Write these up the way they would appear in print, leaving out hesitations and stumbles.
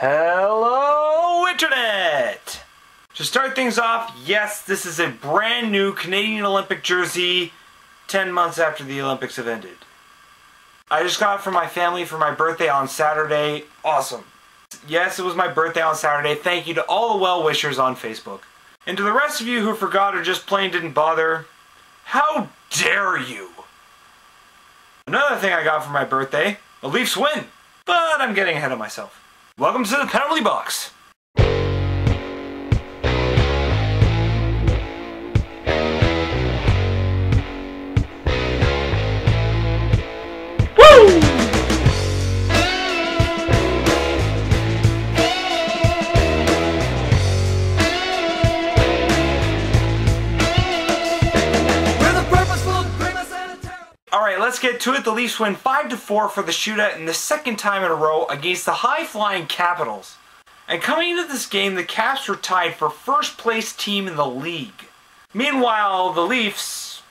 Hello, Internet! To start things off, yes, this is a brand new Canadian Olympic jersey 10 months after the Olympics have ended. I just got it from my family for my birthday on Saturday. Awesome. Yes, it was my birthday on Saturday. Thank you to all the well-wishers on Facebook. And to the rest of you who forgot or just plain didn't bother, how dare you? Another thing I got for my birthday, the Leafs win. But I'm getting ahead of myself. Welcome to the penalty box. Woo! Alright, let's get to it. The Leafs win 5-4 for the shootout in the second time in a row against the high-flying Capitals. And coming into this game, the Caps were tied for first place team in the league. Meanwhile, the Leafs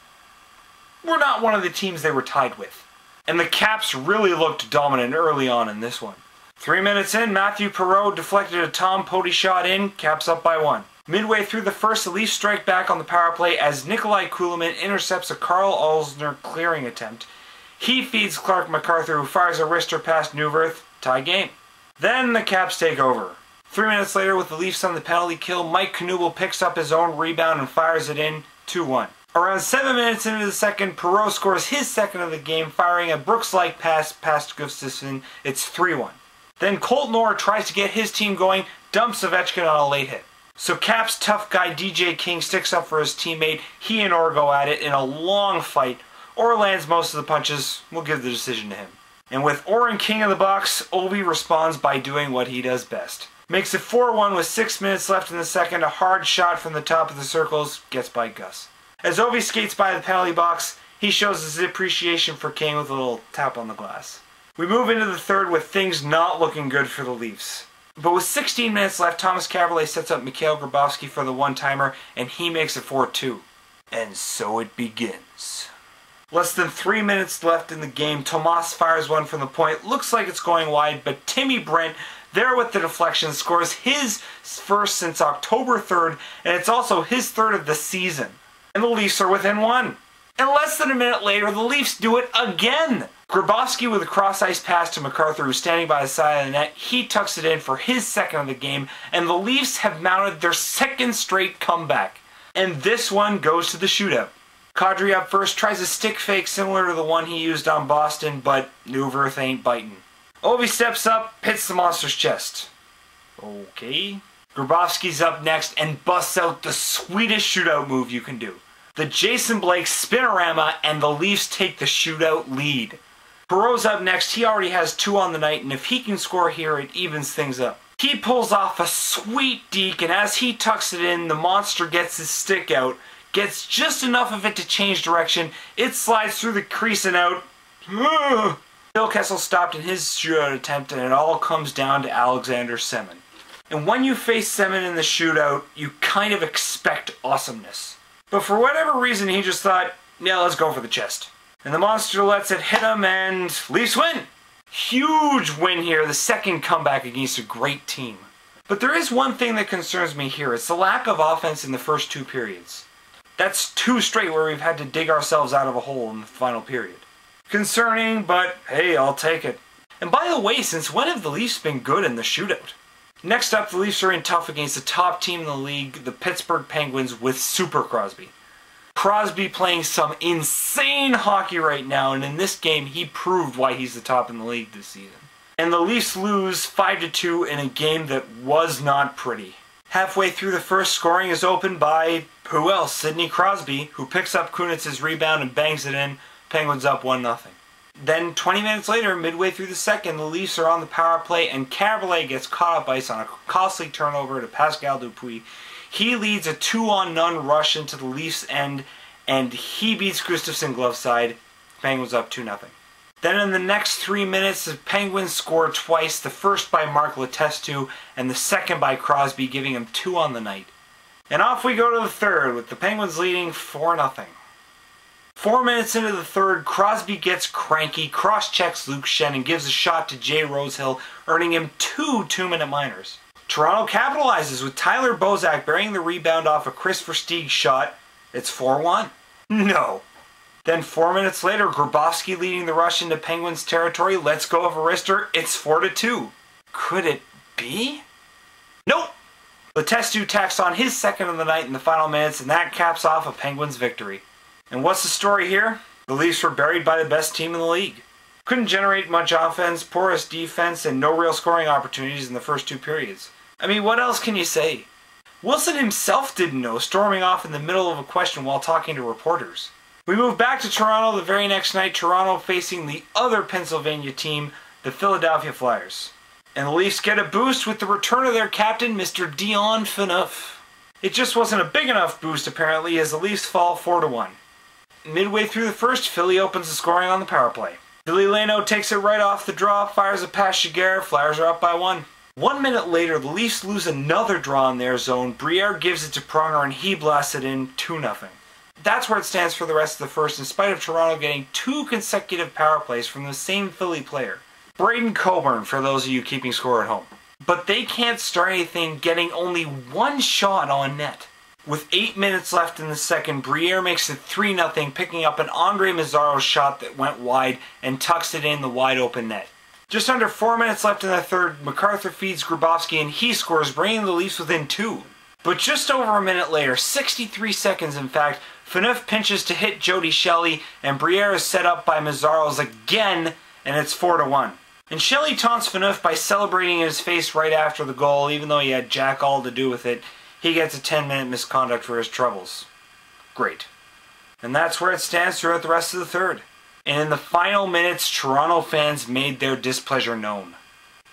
were not one of the teams they were tied with. And the Caps really looked dominant early on in this one. 3 minutes in, Matthew Perreault deflected a Tom Poti shot in, Caps up by 1. Midway through the first, the Leafs strike back on the power play as Nikolai Kulemin intercepts a Carl Alsner clearing attempt. He feeds Clark MacArthur, who fires a wrister past Neuwirth. Tie game. Then the Caps take over. 3 minutes later, with the Leafs on the penalty kill, Mike Knuble picks up his own rebound and fires it in, 2-1. Around 7 minutes into the second, Perreault scores his second of the game, firing a Brooks-like pass past Gustafsson. It's 3-1. Then Colton Orr tries to get his team going, dumps Ovechkin on a late hit. So Caps tough guy DJ King sticks up for his teammate. He and Orr go at it in a long fight. Orr lands most of the punches. We'll give the decision to him. And with Orr and King in the box, Ovi responds by doing what he does best. Makes it 4-1 with 6 minutes left in the second. A hard shot from the top of the circles gets by Gus. As Ovi skates by the penalty box, he shows his appreciation for King with a little tap on the glass. We move into the third with things not looking good for the Leafs. But with 16 minutes left, Thomas Kaberle sets up Mikhail Grabovski for the one-timer, and he makes it 4-2. And so it begins. Less than 3 minutes left in the game, Tomas fires one from the point. Looks like it's going wide, but Timmy Brent, there with the deflection, scores his first since October 3rd, and it's also his third of the season. And the Leafs are within one. And less than a minute later, the Leafs do it again! Grabovski with a cross-ice pass to MacArthur, who's standing by the side of the net. He tucks it in for his second of the game, and the Leafs have mounted their second straight comeback. And this one goes to the shootout. Kadri up first tries a stick fake similar to the one he used on Boston, but Neuwirth ain't biting. Ovi steps up, hits the monster's chest. Okay. Grabovski's up next and busts out the sweetest shootout move you can do. The Jason Blake spinorama, and the Leafs take the shootout lead. Perreault's up next. He already has 2 on the night, and if he can score here, it evens things up. He pulls off a sweet deke, and as he tucks it in, the monster gets his stick out, gets just enough of it to change direction. It slides through the crease and out. Phil Kessel stopped in his shootout attempt, and it all comes down to Alexander Semin. And when you face Semin in the shootout, you kind of expect awesomeness. But for whatever reason, he just thought, yeah, let's go for the chest. And the monster lets it hit him, and Leafs win! Huge win here, the second comeback against a great team. But there is one thing that concerns me here. It's the lack of offense in the first 2 periods. That's 2 straight where we've had to dig ourselves out of a hole in the final period. Concerning, but hey, I'll take it. And by the way, since when have the Leafs been good in the shootout? Next up, the Leafs are in tough against the top team in the league, the Pittsburgh Penguins, with Super Crosby. Crosby playing some insane hockey right now, and in this game, he proved why he's the top in the league this season. And the Leafs lose 5-2 in a game that was not pretty. Halfway through the first, scoring is opened by, who else? Sidney Crosby, who picks up Kunitz's rebound and bangs it in. Penguins up 1-0. Then 20 minutes later, midway through the second, the Leafs are on the power play, and Kaberle gets caught up ice on a costly turnover to Pascal Dupuis. He leads a 2-on-none rush into the Leafs' end, and he beats Gustafsson glove side. Penguins up 2-0. Then in the next 3 minutes, the Penguins score twice, the first by Mark Letestu, and the second by Crosby, giving him 2 on the night. And off we go to the third, with the Penguins leading 4-0. 4 minutes into the third, Crosby gets cranky, cross-checks Luke Shen, and gives a shot to Jay Rosehill, earning him 2 2-minute minors. Toronto capitalizes with Tyler Bozak burying the rebound off a Chris Versteeg shot. It's 4-1. No. Then 4 minutes later, Grabowski leading the rush into Penguins territory. Let's go of Arister. It's 4-2. Could it be? Nope. Letestu tacks on his second of the night in the final minutes, and that caps off a Penguins victory. And what's the story here? The Leafs were buried by the best team in the league. Couldn't generate much offense, porous defense, and no real scoring opportunities in the first 2 periods. I mean, what else can you say? Wilson himself didn't know, storming off in the middle of a question while talking to reporters. We move back to Toronto the very next night, Toronto facing the other Pennsylvania team, the Philadelphia Flyers. And the Leafs get a boost with the return of their captain, Mr. Dion Phaneuf. It just wasn't a big enough boost, apparently, as the Leafs fall 4-1. Midway through the first, Philly opens the scoring on the power play. Billy Leno takes it right off the draw, fires it past Giguère, Flyers are up by 1. 1 minute later, the Leafs lose another draw in their zone. Briere gives it to Pronger and he blasts it in 2-0. That's where it stands for the rest of the first, in spite of Toronto getting 2 consecutive power plays from the same Philly player. Braden Coburn, for those of you keeping score at home. But they can't start anything, getting only 1 shot on net. With 8 minutes left in the second, Briere makes it 3-0, picking up an Andre Mazzaro shot that went wide and tucks it in the wide open net. Just under 4 minutes left in the third, MacArthur feeds Grabowski and he scores, bringing the Leafs within 2. But just over a minute later, 63 seconds in fact, Phaneuf pinches to hit Jody Shelley, and Briere is set up by Mazzaros again, and it's 4-1. And Shelley taunts Phaneuf by celebrating in his face right after the goal, even though he had jack all to do with it. He gets a 10-minute misconduct for his troubles. Great. And that's where it stands throughout the rest of the third. And in the final minutes, Toronto fans made their displeasure known.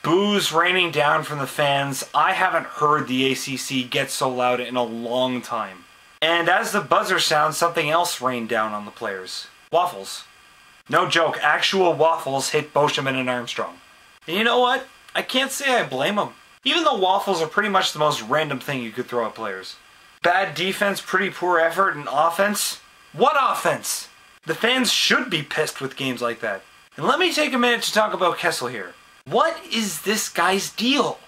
Boos raining down from the fans. I haven't heard the ACC get so loud in a long time. And as the buzzer sounds, something else rained down on the players. Waffles. No joke, actual waffles hit Beauchemin and Armstrong. And you know what? I can't say I blame them. Even though waffles are pretty much the most random thing you could throw at players. Bad defense, pretty poor effort, and offense? What offense? The fans should be pissed with games like that. And let me take a minute to talk about Kessel here. What is this guy's deal?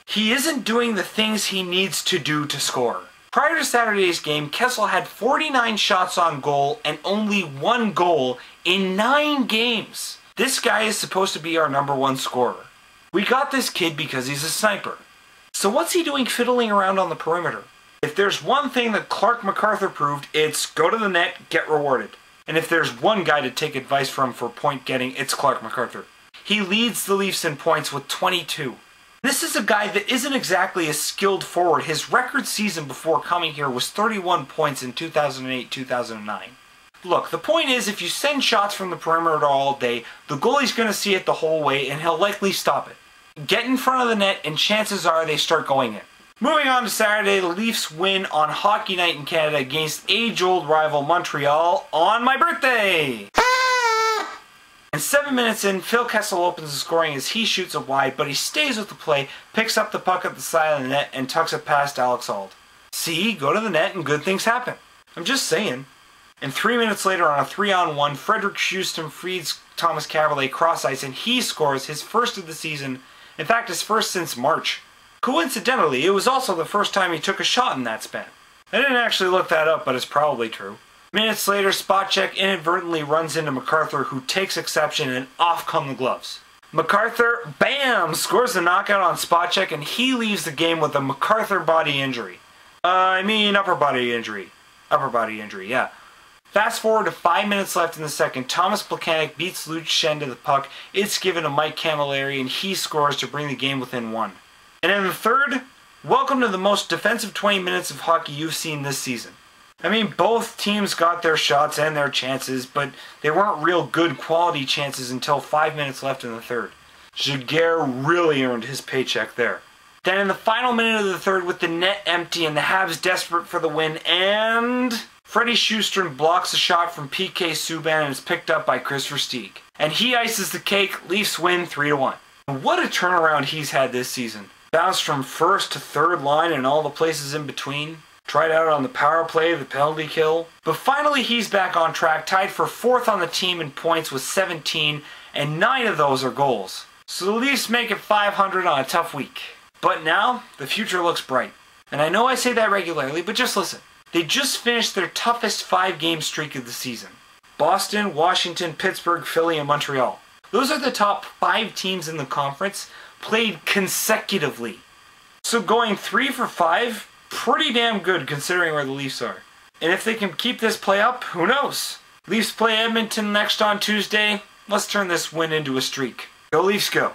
He isn't doing the things he needs to do to score. Prior to Saturday's game, Kessel had 49 shots on goal and only 1 goal in 9 games. This guy is supposed to be our #1 scorer. We got this kid because he's a sniper. So what's he doing fiddling around on the perimeter? If there's one thing that Clark MacArthur proved, it's go to the net, get rewarded. And if there's one guy to take advice from for point getting, it's Clark MacArthur. He leads the Leafs in points with 22. This is a guy that isn't exactly a skilled forward. His record season before coming here was 31 points in 2008-2009. Look, the point is, if you send shots from the perimeter all day, the goalie's going to see it the whole way and he'll likely stop it. Get in front of the net and chances are they start going in. Moving on to Saturday, the Leafs win on Hockey Night in Canada against age-old rival Montreal on my birthday! And 7 minutes in, Phil Kessel opens the scoring as he shoots it wide, but he stays with the play, picks up the puck at the side of the net, and tucks it past Alex Auld. See, go to the net and good things happen. I'm just saying. And 3 minutes later, on a 3-on-1, Frederick Schuster feeds Thomas Kaberle cross ice, and he scores his first of the season, in fact his first since March. Coincidentally, it was also the first time he took a shot in that span. I didn't actually look that up, but it's probably true. Minutes later, Spotcheck inadvertently runs into MacArthur, who takes exception, and off come the gloves. MacArthur, bam, scores the knockout on Spotcheck, and he leaves the game with a MacArthur body injury. Upper body injury. Upper body injury, yeah. Fast forward to 5 minutes left in the second, Thomas Plekanec beats Luke Shen to the puck. It's given to Mike Camilleri, and he scores to bring the game within 1. And in the third, welcome to the most defensive 20 minutes of hockey you've seen this season. I mean, both teams got their shots and their chances, but they weren't real good quality chances until 5 minutes left in the third. Giguère really earned his paycheck there. Then in the final minute of the third, with the net empty and the Habs desperate for the win, and Freddie Schuster blocks a shot from PK Subban and is picked up by Chris Versteeg. And he ices the cake, Leafs win 3-1. What a turnaround he's had this season. Bounced from first to third line and all the places in between. Tried out on the power play, the penalty kill. But finally he's back on track, tied for 4th on the team in points with 17, and 9 of those are goals. So the Leafs make it 500 on a tough week. But now, the future looks bright. And I know I say that regularly, but just listen. They just finished their toughest 5-game streak of the season. Boston, Washington, Pittsburgh, Philly, and Montreal. Those are the top 5 teams in the conference, played consecutively. So going 3 for 5, pretty damn good considering where the Leafs are. And if they can keep this play up, who knows? Leafs play Edmonton next on Tuesday. Let's turn this win into a streak. Go Leafs go!